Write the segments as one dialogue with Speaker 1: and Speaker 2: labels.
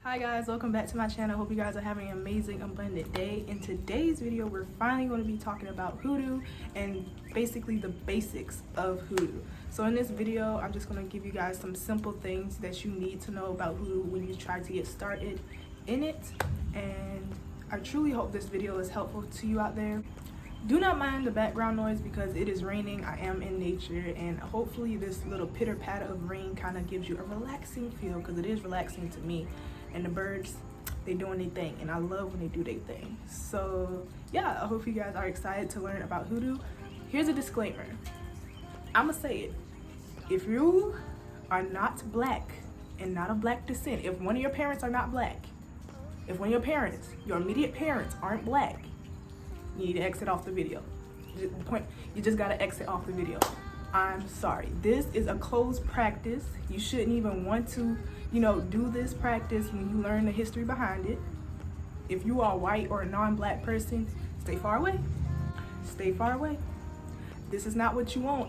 Speaker 1: Hi guys, welcome back to my channel. Hope you guys are having an amazing, abundant day. In today's video, we're finally going to be talking about hoodoo and basically the basics of hoodoo. So in this video, I'm just going to give you guys some simple things that you need to know about hoodoo when you try to get started in it. And I truly hope this video is helpful to you out there. Do not mind the background noise because it is raining. I am in nature, and hopefully this little pitter patter of rain kind of gives you a relaxing feel, because it is relaxing to me. And the birds, they doing their thing, and I love when they do their thing. So yeah, I hope you guys are excited to learn about hoodoo. Here's a disclaimer. I'ma say it. If you are not black and not of black descent, if one of your parents are not black, if one of your parents, your immediate parents, aren't black, you need to exit off the video. You just gotta exit off the video. I'm sorry. This is a closed practice. You shouldn't even want to, do this practice when you learn the history behind it. If you are white or a non-black person, stay far away. Stay far away. This is not what you want,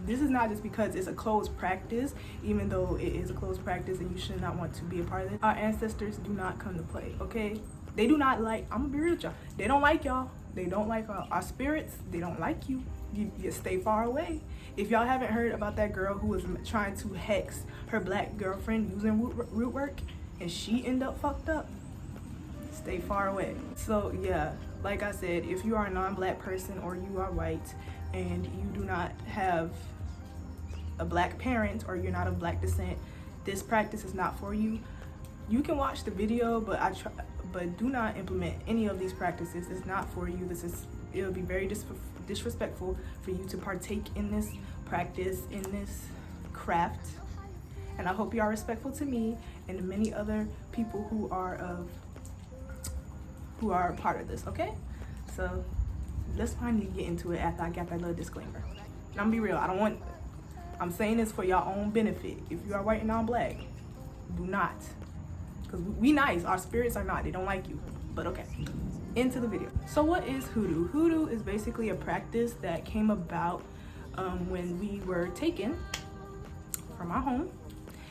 Speaker 1: this is not just because it's a closed practice, even though it is a closed practice and you should not want to be a part of it. Our ancestors do not come to play, okay? They do not like, I'm gonna be real with y'all, they don't like y'all. They don't like our spirits. They don't like you. You stay far away. If y'all haven't heard about that girl who was trying to hex her black girlfriend using root work and she ended up fucked up, stay far away. So yeah, like I said, if you are a non-black person or you are white and you do not have a black parent or you're not of black descent, this practice is not for you. You can watch the video, but do not implement any of these practices. It's not for you. It'll be very disrespectful for you to partake in this practice, in this craft. And I hope you are respectful to me and the many other people who are a part of this, okay? So let's finally get into it after I got that little disclaimer. And I'm gonna be real, I'm saying this for your own benefit. If you are white and non-black, do not. Because we nice, our spirits are not, they don't like you, but okay, into the video. So what is hoodoo? Hoodoo is basically a practice that came about when we were taken from our home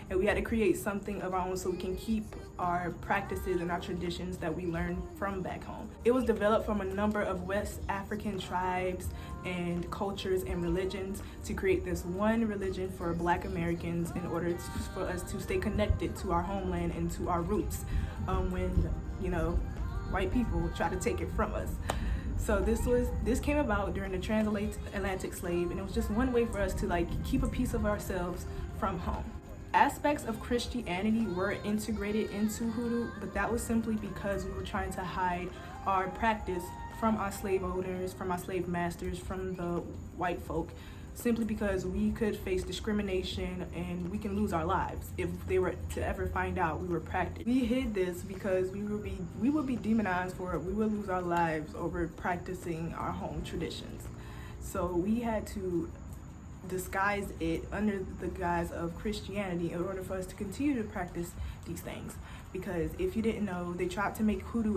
Speaker 1: and we had to create something of our own so we can keep our practices and our traditions that we learned from back home. It was developed from a number of West African tribes and cultures and religions to create this one religion for Black Americans in order for us to stay connected to our homeland and to our roots when, white people try to take it from us. So this came about during the transatlantic slave, and it was just one way for us to keep a piece of ourselves from home. Aspects of Christianity were integrated into hoodoo, but that was simply because we were trying to hide our practice from our slave owners, from our slave masters, from the white folk, simply because we could face discrimination and we can lose our lives if they were to ever find out we were practicing. We hid this because we would be demonized for it. We would lose our lives over practicing our home traditions. So we had to disguise it under the guise of Christianity in order for us to continue to practice these things. Because if you didn't know, they tried to make root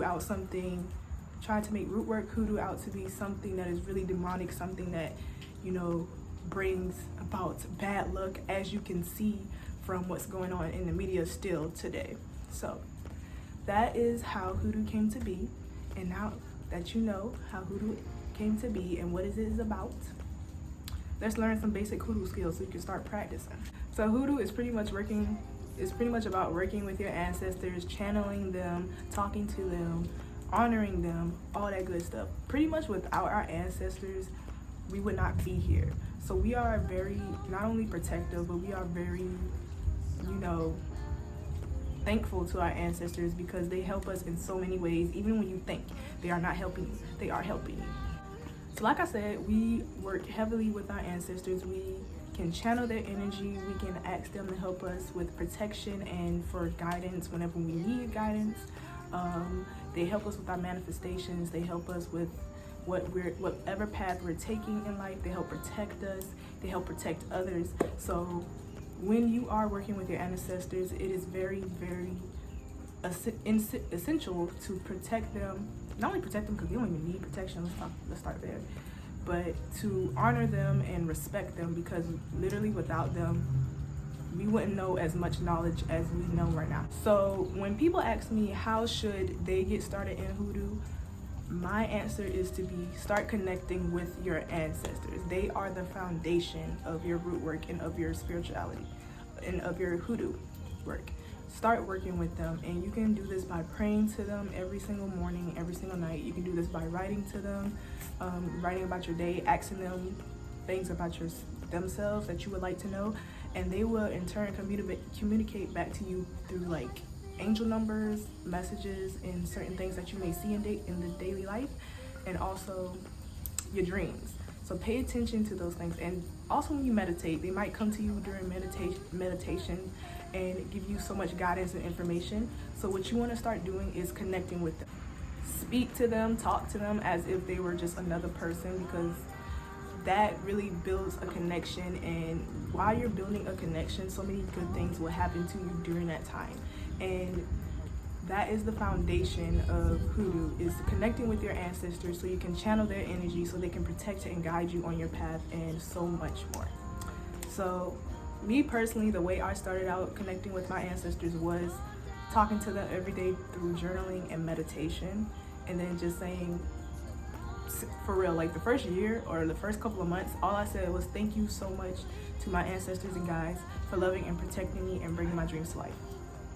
Speaker 1: work hoodoo out to be something that is really demonic, something that, brings about bad luck, as you can see from what's going on in the media still today. So that is how hoodoo came to be. And now that you know how hoodoo came to be and what it is about, let's learn some basic hoodoo skills so you can start practicing. So hoodoo is pretty much about working with your ancestors, channeling them, talking to them, honoring them, all that good stuff. Pretty much without our ancestors, we would not be here. So we are very, not only protective, but we are very, thankful to our ancestors because they help us in so many ways. Even when you think they are not helping you, they are helping you. So like I said, we work heavily with our ancestors. We can channel their energy. We can ask them to help us with protection and for guidance whenever we need guidance. They help us with our manifestations. They help us with whatever path we're taking in life. They help protect us. They help protect others. So when you are working with your ancestors, it is very, very essential to protect them. Not only protect them because they don't even need protection. Let's start there. But to honor them and respect them, because literally without them, we wouldn't know as much knowledge as we know right now. So when people ask me how should they get started in hoodoo, my answer is to start connecting with your ancestors. They are the foundation of your root work and of your spirituality and of your hoodoo work. Start working with them, and you can do this by praying to them every single morning, every single night. You can do this by writing to them, writing about your day, asking them things about themselves that you would like to know, and they will in turn communicate back to you through like angel numbers, messages, and certain things that you may see in the daily life, and also your dreams. So pay attention to those things. And also when you meditate, they might come to you during meditation and give you so much guidance and information. So what you want to start doing is connecting with them. Speak to them, talk to them as if they were just another person, because that really builds a connection. And while you're building a connection, so many good things will happen to you during that time. And that is the foundation of hoodoo, is connecting with your ancestors so you can channel their energy, so they can protect and guide you on your path, and so much more. So me personally, the way I started out connecting with my ancestors was talking to them every day through journaling and meditation, and then just saying, for real, like the first year or the first couple of months, all I said was thank you so much to my ancestors and guides for loving and protecting me and bringing my dreams to life.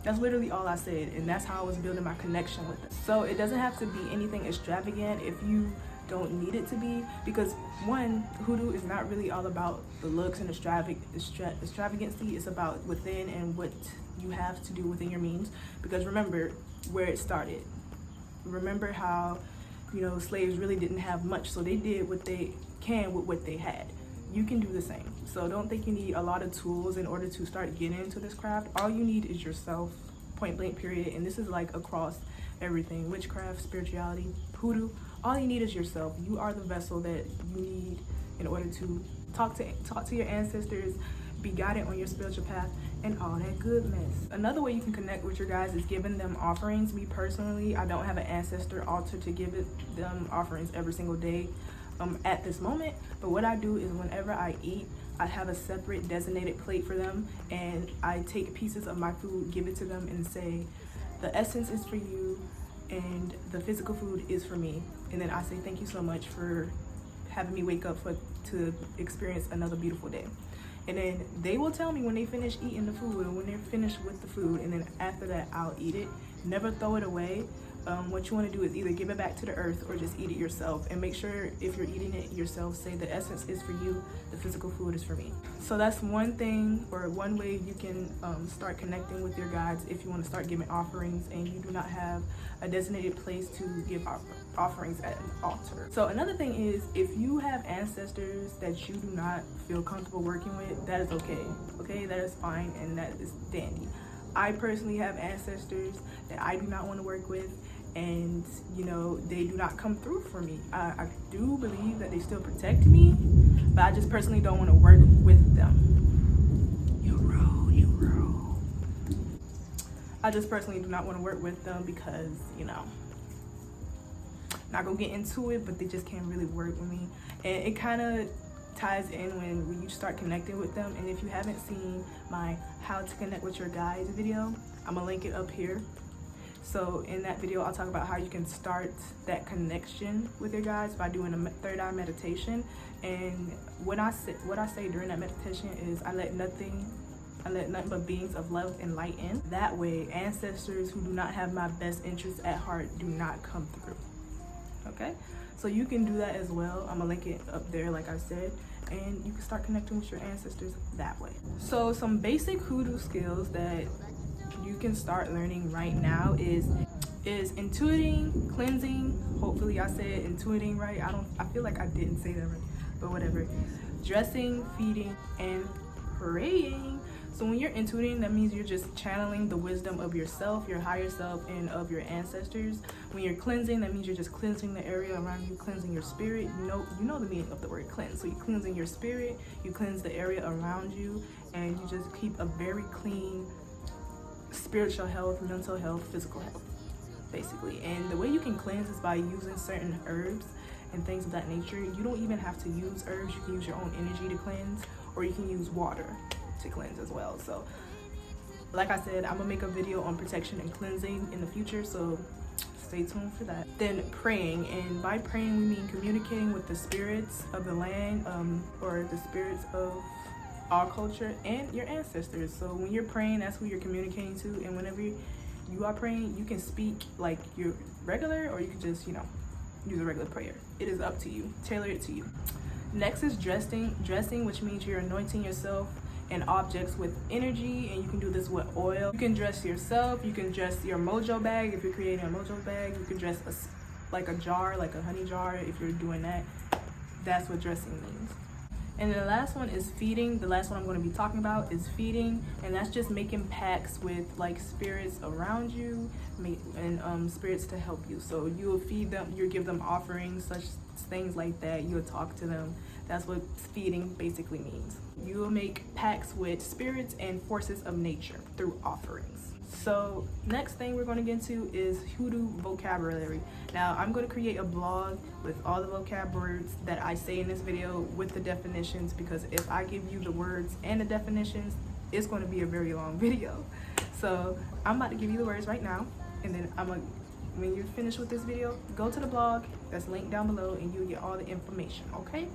Speaker 1: That's literally all I said, and that's how I was building my connection with them. So it doesn't have to be anything extravagant if you don't need it to be, because one, hoodoo is not really all about the looks and extravagancy. It's about within and what you have to do within your means. Because remember where it started. Remember how, slaves really didn't have much, so they did what they can with what they had. You can do the same. So don't think you need a lot of tools in order to start getting into this craft. All you need is yourself, point blank period. And this is like across everything: witchcraft, spirituality, hoodoo. All you need is yourself. You are the vessel that you need in order to talk to your ancestors, be guided on your spiritual path, and all that goodness. Another way you can connect with your guys is giving them offerings. Me personally, I don't have an ancestor altar to give them offerings every single day at this moment, but what I do is whenever I eat, I have a separate designated plate for them, and I take pieces of my food, give it to them, and say, the essence is for you and the physical food is for me. And then I say thank you so much for having me wake up to experience another beautiful day. And then they will tell me when they finish eating the food, and when they're finished with the food, and then after that I'll eat it. Never throw it away. What you want to do is either give it back to the earth or just eat it yourself. And make sure if you're eating it yourself, say the essence is for you, the physical food is for me. So that's one thing, or one way you can start connecting with your guides if you want to start giving offerings and you do not have a designated place to give offerings at an altar. So another thing is, if you have ancestors that you do not feel comfortable working with, that is okay. Okay, that is fine, and that is dandy. I personally have ancestors that I do not want to work with, and they do not come through for me. I do believe that they still protect me, but I just personally don't want to work with them. You roll. I just personally do not want to work with them because, not gonna get into it, but they just can't really work with me. And it kind of ties in when you start connecting with them. And if you haven't seen my how to connect with your guides video, I'm gonna link it up here. So in that video, I'll talk about how you can start that connection with your guides by doing a third eye meditation. And what I say during that meditation is I let nothing but beings of love and light in. That way, ancestors who do not have my best interests at heart do not come through. Okay? So you can do that as well. I'm gonna link it up there, like I said, and you can start connecting with your ancestors that way. So some basic hoodoo skills that you can start learning right now is intuiting, cleansing. Hopefully I said intuiting right. I feel like I didn't say that right, but whatever. Dressing, feeding, and praying. So when you're intuiting, that means you're just channeling the wisdom of yourself, your higher self, and of your ancestors. When you're cleansing, that means you're just cleansing the area around you, cleansing your spirit. You know the meaning of the word cleanse. So you're cleansing your spirit, you cleanse the area around you, and you just keep a very clean spiritual health, mental health, physical health, basically. And the way you can cleanse is by using certain herbs and things of that nature. You don't even have to use herbs. You can use your own energy to cleanse, or you can use water. to cleanse as well. So like I said, I'm gonna make a video on protection and cleansing in the future, so stay tuned for that. Then praying, and by praying we mean communicating with the spirits of the land, or the spirits of our culture and your ancestors. So when you're praying, that's who you're communicating to, and whenever you are praying, you can speak like you're regular, or you can just, you know, use a regular prayer. It is up to you. Tailor it to you. Next is dressing, which means you're anointing yourself and objects with energy, and you can do this with oil. You can dress yourself, you can dress your mojo bag if you're creating a mojo bag. You can dress like a jar, like a honey jar if you're doing that. That's what dressing means. And then the last one is feeding. The last one I'm going to be talking about is feeding, and that's just making pacts with like spirits around you and spirits to help you. So you will feed them, you'll give them offerings, such things like that. You'll talk to them. That's what feeding basically means. You will make pacts with spirits and forces of nature through offerings. So next thing we're going to get into is hoodoo vocabulary. Now I'm going to create a blog with all the vocab words that I say in this video with the definitions, because if I give you the words and the definitions, it's going to be a very long video. So I'm about to give you the words right now, and then when you're finished with this video, go to the blog that's linked down below and you'll get all the information, okay?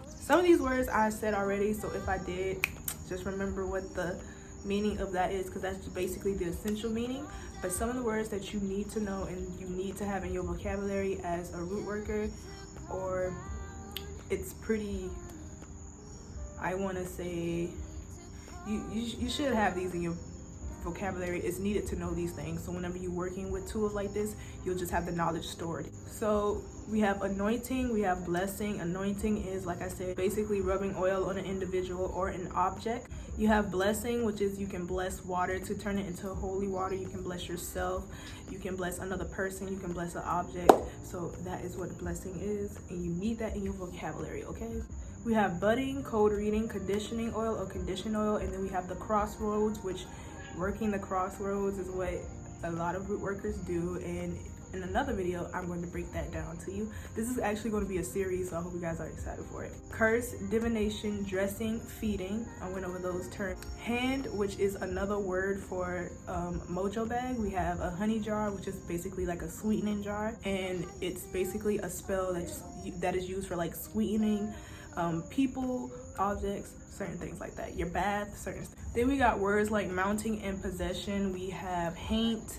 Speaker 1: Some of these words I said already, so if I did, just remember what the meaning of that is, because that's basically the essential meaning. But some of the words that you need to know and you need to have in your vocabulary as a root worker, or it's pretty, I want to say, you should have these in your vocabulary. It's needed to know these things, so whenever you're working with tools like this, you'll just have the knowledge stored. So we have anointing, we have blessing. Anointing is, like I said, basically rubbing oil on an individual or an object. You have blessing, which is you can bless water to turn it into holy water. You can bless yourself, you can bless another person, you can bless an object. So that is what blessing is, and you need that in your vocabulary, okay? We have budding, code reading, conditioning oil or condition oil, and then we have the crossroads, which working the crossroads is what a lot of root workers do, and in another video I'm going to break that down to you. This is actually going to be a series, so I hope you guys are excited for it. Curse, divination, dressing, feeding, I went over those terms. Hand, which is another word for mojo bag. We have a honey jar, which is basically like a sweetening jar, and it's basically a spell that is used for like sweetening people, objects, certain things like that. Your bath, certain stuff. Then we got words like mounting and possession. We have haint,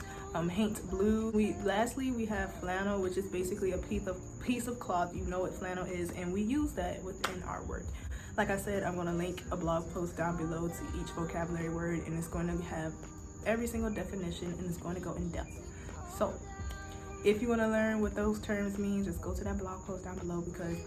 Speaker 1: haint blue. Lastly we have flannel, which is basically a piece of cloth. You know what flannel is, and we use that within our work. Like I said, I'm going to link a blog post down below to each vocabulary word, and it's going to have every single definition, and it's going to go in depth. So if you want to learn what those terms mean, just go to that blog post down below, because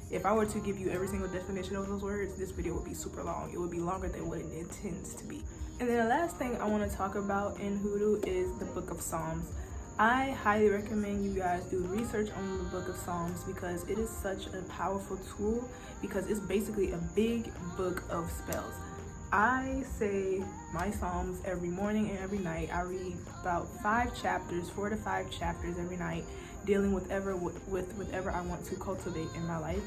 Speaker 1: if I were to give you every single definition of those words, this video would be super long. It would be longer than what it intends to be. And then the last thing I want to talk about in hoodoo is the Book of Psalms. I highly recommend you guys do research on the Book of Psalms, because it is such a powerful tool, because it's basically a big book of spells. I say my Psalms every morning and every night. I read about 4 to 5 chapters every night, dealing with whatever I want to cultivate in my life.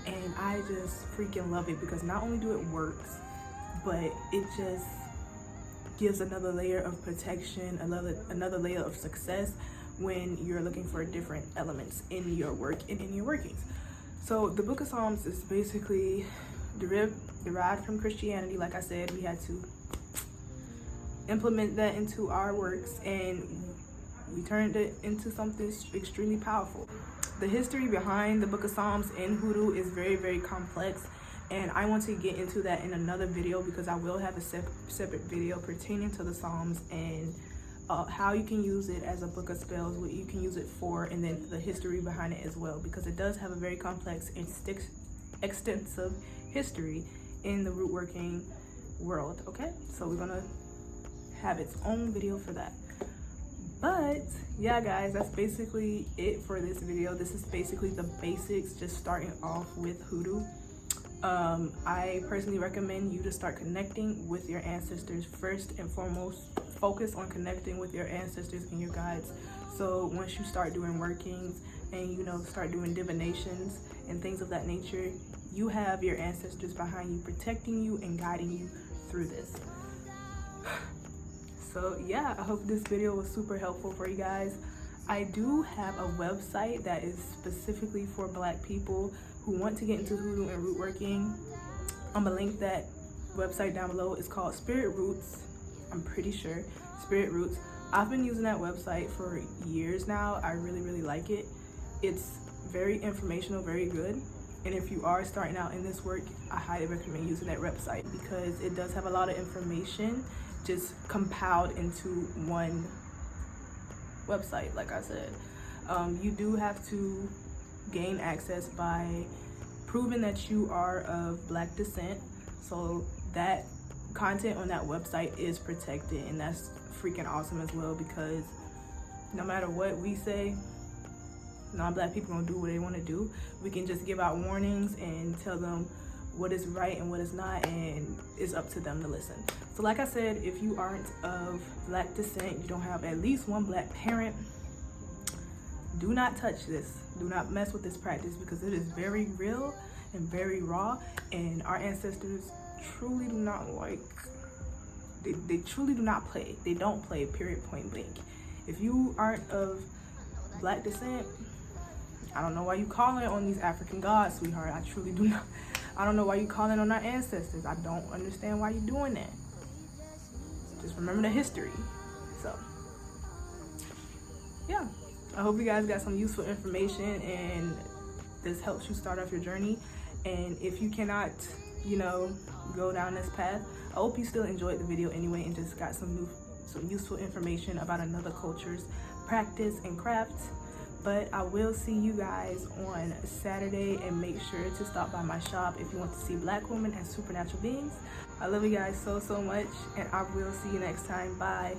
Speaker 1: And I just freaking love it, because not only do it works, but it just gives another layer of protection, another layer of success when you're looking for different elements in your work and in your workings. So the Book of Psalms is basically derived from Christianity. Like I said, we had to implement that into our works, and we turned it into something extremely powerful. The history behind the Book of Psalms in hoodoo is very, very complex, and I want to get into that in another video, because I will have a separate video pertaining to the Psalms and how you can use it as a book of spells, what you can use it for, and then the history behind it as well, because it does have a very complex and extensive history in the root working world. Okay, so we're gonna have its own video for that. But yeah guys, that's basically it for this video. This is basically the basics, just starting off with hoodoo. I personally recommend you to start connecting with your ancestors first and foremost. Focus on connecting with your ancestors and your guides. So once you start doing workings and start doing divinations and things of that nature, you have your ancestors behind you, protecting you and guiding you through this. So yeah, I hope this video was super helpful for you guys. I do have a website that is specifically for Black people who want to get into hoodoo and root working. I'm gonna link that website down below. It's called Spirit Roots. I'm pretty sure Spirit Roots. I've been using that website for years now. I really like it. It's very informational, very good. And if you are starting out in this work, I highly recommend using that website because it does have a lot of information just compiled into one website. Like I said, you do have to gain access by proving that you are of Black descent. So that content on that website is protected, and that's freaking awesome as well, because no matter what we say, non-Black people gonna do what they want to do. We can just give out warnings and tell them what is right and what is not, and it's up to them to listen. So like I said, if you aren't of Black descent, you don't have at least one Black parent, do not touch this. Do not mess with this practice, because it is very real and very raw, and our ancestors truly do not like, they truly do not play. They don't play, period, point blank. If you aren't of Black descent, I don't know why you calling on these African gods, sweetheart. I truly do not. I don't know why you calling on our ancestors. I don't understand why you doing that. Just remember the history. So yeah, I hope you guys got some useful information and this helps you start off your journey. And if you cannot, you know, go down this path, I hope you still enjoyed the video anyway and just got some useful information about another culture's practice and craft. But I will see you guys on Saturday, and make sure to stop by my shop if you want to see Black women as supernatural beings. I love you guys so much, and I will see you next time. Bye.